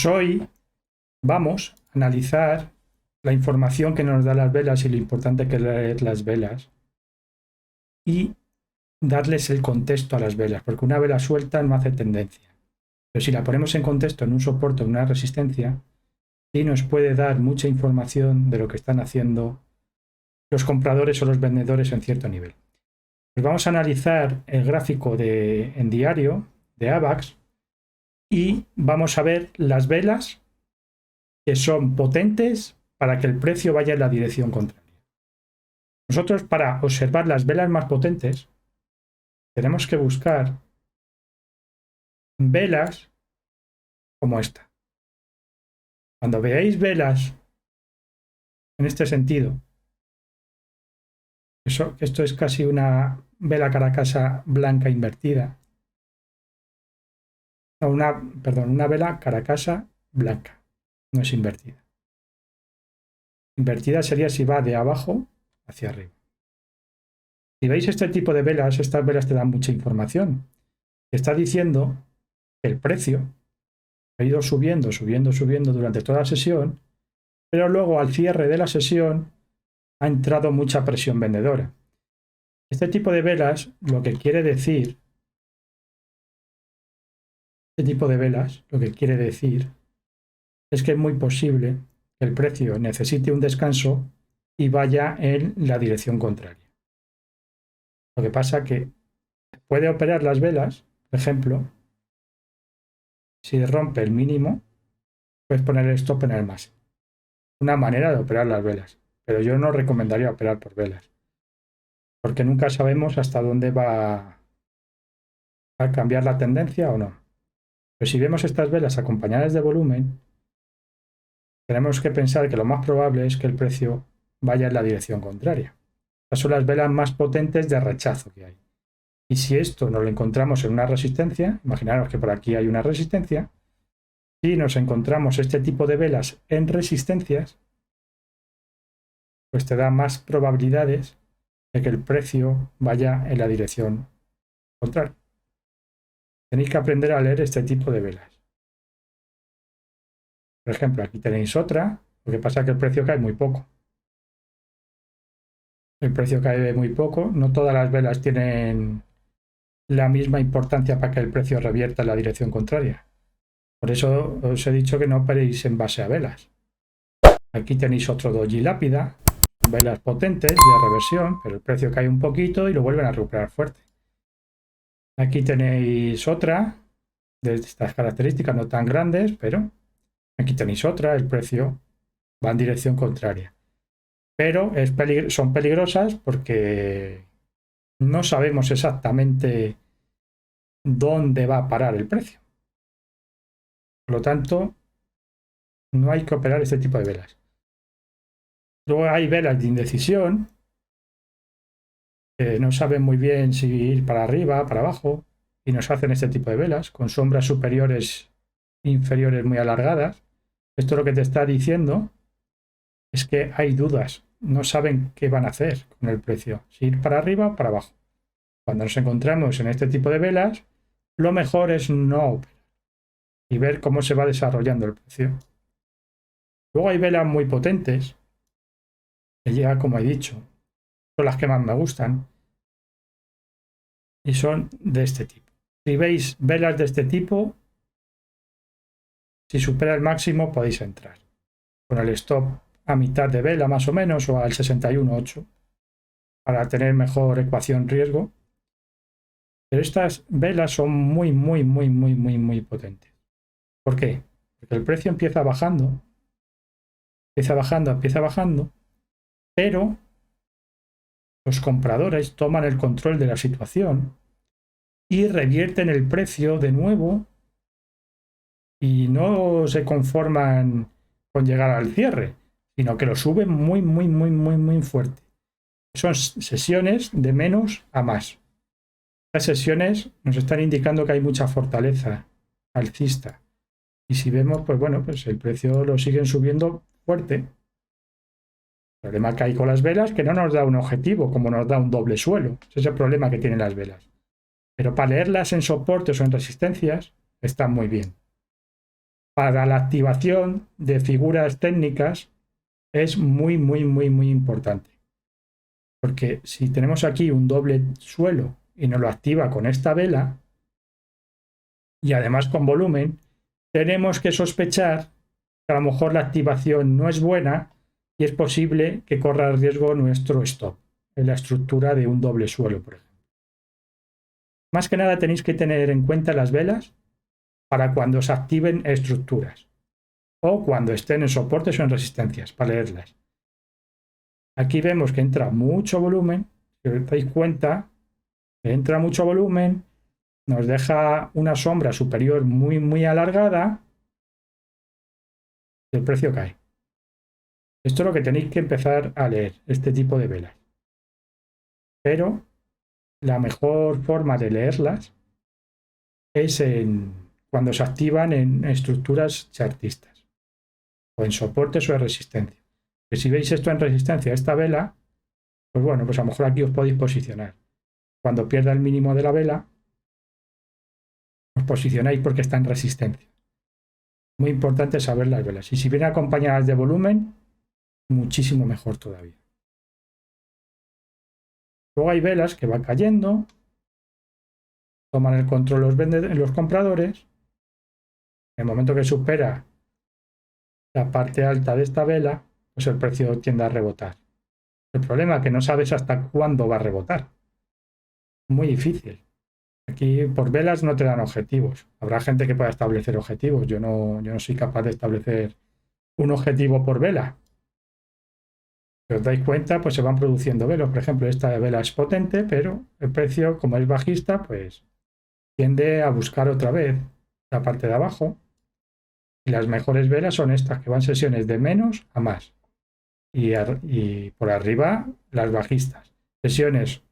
Hoy vamos a analizar la información que nos da las velas y lo importante que es leer las velas y darles el contexto a las velas, porque una vela suelta no hace tendencia. Pero si la ponemos en contexto en un soporte o una resistencia, sí nos puede dar mucha información de lo que están haciendo los compradores o los vendedores en cierto nivel. Pues vamos a analizar el gráfico en diario de AVAX y vamos a ver las velas que son potentes para que el precio vaya en la dirección contraria. Nosotros, para observar las velas más potentes, tenemos que buscar velas como esta. Cuando veáis velas en este sentido, esto es casi una vela Caracasa blanca invertida. No, una vela Caracasa blanca, no es invertida. Invertida sería si va de abajo hacia arriba. Si veis este tipo de velas, estas velas te dan mucha información. Te está diciendo que el precio ha ido subiendo, subiendo, subiendo durante toda la sesión, pero luego al cierre de la sesión ha entrado mucha presión vendedora. Este tipo de velas lo que quiere decir, es que es muy posible que el precio necesite un descanso y vaya en la dirección contraria. Lo que pasa que puede operar las velas, por ejemplo, si rompe el mínimo, puedes poner el stop en el máximo. Una manera de operar las velas, pero yo no recomendaría operar por velas, porque nunca sabemos hasta dónde va a cambiar la tendencia o no. Pero si vemos estas velas acompañadas de volumen, tenemos que pensar que lo más probable es que el precio vaya en la dirección contraria. Estas son las velas más potentes de rechazo que hay. Y si esto nos lo encontramos en una resistencia, imaginaros que por aquí hay una resistencia, si nos encontramos este tipo de velas en resistencias, pues te da más probabilidades de que el precio vaya en la dirección contraria. Tenéis que aprender a leer este tipo de velas. Por ejemplo, aquí tenéis otra, lo que pasa es que el precio cae muy poco. El precio cae muy poco, no todas las velas tienen la misma importancia para que el precio revierta en la dirección contraria. Por eso os he dicho que no operéis en base a velas. Aquí tenéis otro doji lápida, velas potentes de reversión, pero el precio cae un poquito y lo vuelven a recuperar fuerte. Aquí tenéis otra de estas características no tan grandes, pero aquí tenéis otra, el precio va en dirección contraria. Pero son peligrosas porque no sabemos exactamente dónde va a parar el precio. Por lo tanto, no hay que operar este tipo de velas. Luego hay velas de indecisión, que no saben muy bien si ir para arriba, para abajo, y nos hacen este tipo de velas, con sombras superiores e inferiores muy alargadas. Esto lo que te está diciendo es que hay dudas, no saben qué van a hacer con el precio, si ir para arriba o para abajo. Cuando nos encontramos en este tipo de velas, lo mejor es no operar y ver cómo se va desarrollando el precio. Luego hay velas muy potentes, que ya, como he dicho, son las que más me gustan y son de este tipo. Si veis velas de este tipo, si supera el máximo podéis entrar con el stop a mitad de vela más o menos o al 61.8 para tener mejor ecuación riesgo. Pero estas velas son muy potentes. ¿Por qué? Porque el precio empieza bajando, pero los compradores toman el control de la situación y revierten el precio de nuevo y no se conforman con llegar al cierre, sino que lo suben muy fuerte. Son sesiones de menos a más. Estas sesiones nos están indicando que hay mucha fortaleza alcista. Y si vemos, pues bueno, pues el precio lo siguen subiendo fuerte. El problema que hay con las velas que no nos da un objetivo, como nos da un doble suelo. Ese es el problema que tienen las velas. Pero para leerlas en soportes o en resistencias, están muy bien. para la activación de figuras técnicas es muy, muy, muy, muy importante. Porque si tenemos aquí un doble suelo y nos lo activa con esta vela, y además con volumen, tenemos que sospechar que a lo mejor la activación no es buena y es posible que corra riesgo nuestro stop en la estructura de un doble suelo, por ejemplo. Más que nada tenéis que tener en cuenta las velas para cuando se activen estructuras o cuando estén en soportes o en resistencias, para leerlas. Aquí vemos que entra mucho volumen, si os dais cuenta, que entra mucho volumen, nos deja una sombra superior muy, muy alargada y el precio cae. Esto es lo que tenéis que empezar a leer, este tipo de velas. Pero la mejor forma de leerlas es cuando se activan en estructuras chartistas o en soportes o en resistencia. Que si veis esto en resistencia, esta vela, pues bueno, pues a lo mejor aquí os podéis posicionar. Cuando pierda el mínimo de la vela, os posicionáis porque está en resistencia. Muy importante saber las velas. Y si vienen acompañadas de volumen, muchísimo mejor todavía. Luego hay velas que van cayendo, toman el control los compradores. En el momento que supera la parte alta de esta vela, pues el precio tiende a rebotar. El problema es que no sabes hasta cuándo va a rebotar. Muy difícil. Aquí por velas no te dan objetivos. Habrá gente que pueda establecer objetivos. Yo no soy capaz de establecer un objetivo por vela. Si os dais cuenta, pues se van produciendo velas. Por ejemplo, esta vela es potente, pero el precio, como es bajista, pues tiende a buscar otra vez la parte de abajo. Y las mejores velas son estas, que van sesiones de menos a más. Y por arriba, las bajistas. Sesiones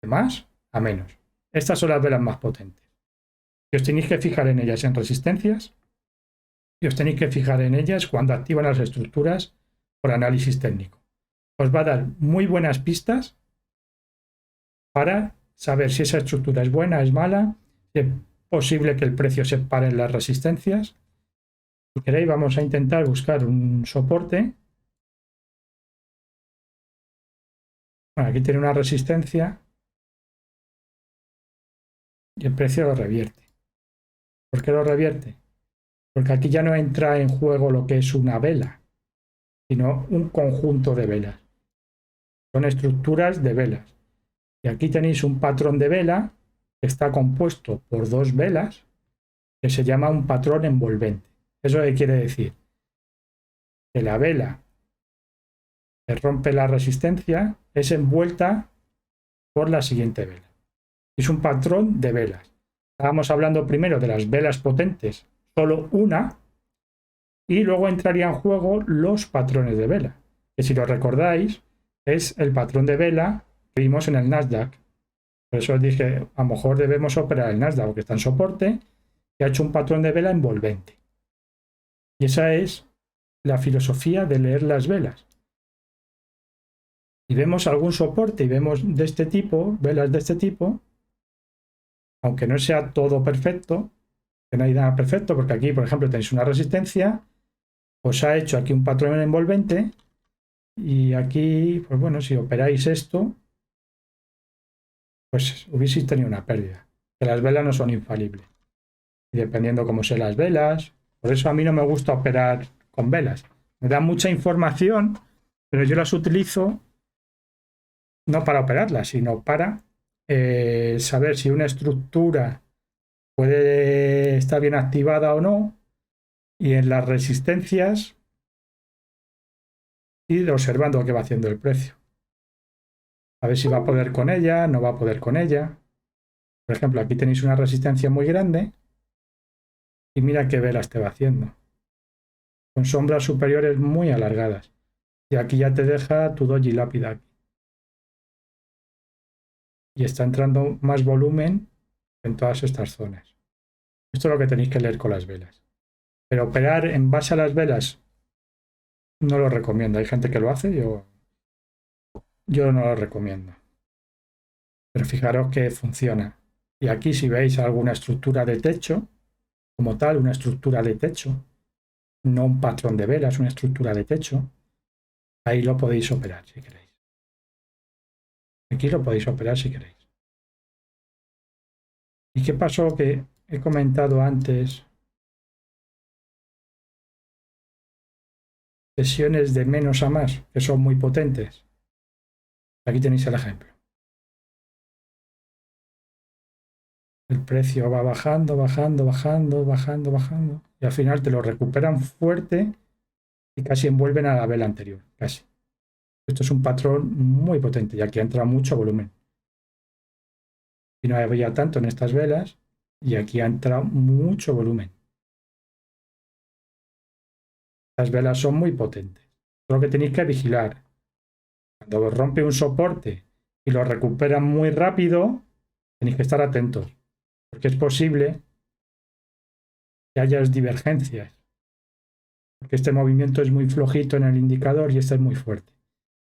de más a menos. Estas son las velas más potentes. Y os tenéis que fijar en ellas en resistencias y os tenéis que fijar en ellas cuando activan las estructuras por análisis técnico. Os va a dar muy buenas pistas para saber si esa estructura es buena, es mala, si es posible que el precio se pare en las resistencias. Si queréis, vamos a intentar buscar un soporte. Bueno, aquí tiene una resistencia y el precio lo revierte. ¿Por qué lo revierte? Porque aquí ya no entra en juego lo que es una vela, sino un conjunto de velas. Son estructuras de velas. Y aquí tenéis un patrón de vela que está compuesto por dos velas que se llama un patrón envolvente. ¿Eso qué quiere decir? Que la vela que rompe la resistencia es envuelta por la siguiente vela. Es un patrón de velas. Estábamos hablando primero de las velas potentes, solo una, y luego entraría en juego los patrones de vela, que si lo recordáis es el patrón de vela que vimos en el Nasdaq. Por eso os dije, a lo mejor debemos operar el Nasdaq porque está en soporte y ha hecho un patrón de vela envolvente. Y esa es la filosofía de leer las velas. Y vemos algún soporte y vemos de este tipo, velas de este tipo, aunque no sea todo perfecto, que no hay nada perfecto, porque aquí, por ejemplo, tenéis una resistencia, os ha hecho aquí un patrón envolvente y aquí, pues bueno, si operáis esto, pues hubieseis tenido una pérdida. Que las velas no son infalibles. Y dependiendo cómo sean las velas, por eso a mí no me gusta operar con velas. Me da mucha información, pero yo las utilizo no para operarlas, sino para saber si una estructura puede estar bien activada o no, y en las resistencias ir observando qué va haciendo el precio. A ver si va a poder con ella, no va a poder con ella. Por ejemplo, aquí tenéis una resistencia muy grande y mira qué velas te va haciendo. Con sombras superiores muy alargadas. Y aquí ya te deja tu doji lápida. Y está entrando más volumen en todas estas zonas. Esto es lo que tenéis que leer con las velas. Pero operar en base a las velas no lo recomiendo. Hay gente que lo hace, yo no lo recomiendo. Pero fijaros que funciona. Y aquí si veis alguna estructura de techo, como tal, una estructura de techo, no un patrón de velas, una estructura de techo, ahí lo podéis operar si queréis. Aquí lo podéis operar si queréis. ¿Y qué pasó que he comentado antes? Sesiones de menos a más, que son muy potentes. Aquí tenéis el ejemplo. El precio va bajando, bajando, bajando, bajando, bajando. Y al final te lo recuperan fuerte y casi envuelven a la vela anterior. Casi. Esto es un patrón muy potente y aquí entra mucho volumen. Y no había tanto en estas velas y aquí entra mucho volumen. Las velas son muy potentes. Lo que tenéis que vigilar. Cuando rompe un soporte y lo recuperan muy rápido, tenéis que estar atentos. Porque es posible que haya divergencias. Porque este movimiento es muy flojito en el indicador y este es muy fuerte.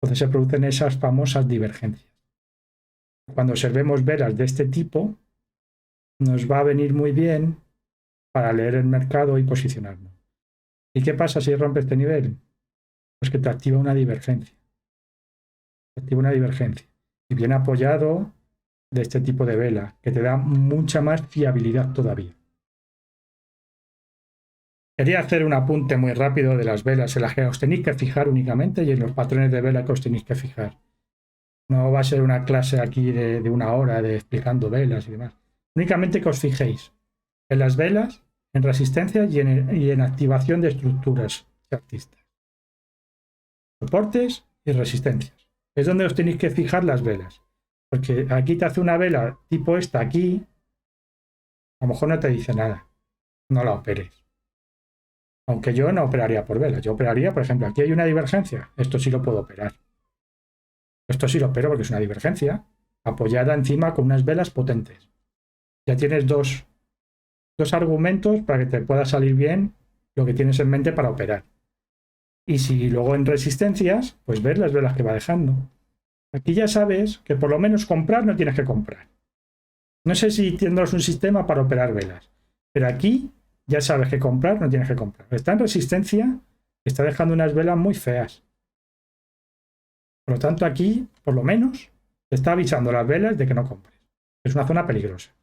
Entonces se producen esas famosas divergencias. Cuando observemos velas de este tipo, nos va a venir muy bien para leer el mercado y posicionarnos. ¿Y qué pasa si rompe este nivel? Pues que te activa una divergencia. Te activa una divergencia. Y viene apoyado de este tipo de vela, que te da mucha más fiabilidad todavía. Quería hacer un apunte muy rápido de las velas en las que os tenéis que fijar únicamente y en los patrones de vela que os tenéis que fijar. No va a ser una clase aquí de una hora de explicando velas y demás. Únicamente que os fijéis en las velas, en resistencia y en activación de estructuras chartistas. Soportes y resistencias. Es donde os tenéis que fijar las velas. Porque aquí te hace una vela tipo esta aquí, a lo mejor no te dice nada. No la operes. Aunque yo no operaría por velas. Yo operaría, por ejemplo, aquí hay una divergencia. Esto sí lo puedo operar. Esto sí lo opero porque es una divergencia apoyada encima con unas velas potentes. Ya tienes dos argumentos para que te pueda salir bien lo que tienes en mente para operar. Y si luego en resistencias, pues ves las velas que va dejando. Aquí ya sabes que por lo menos comprar no tienes que comprar. No sé si tendrás un sistema para operar velas, pero aquí ya sabes que comprar no tienes que comprar. Está en resistencia, está dejando unas velas muy feas. Por lo tanto, aquí, por lo menos, te está avisando las velas de que no compres. Es una zona peligrosa.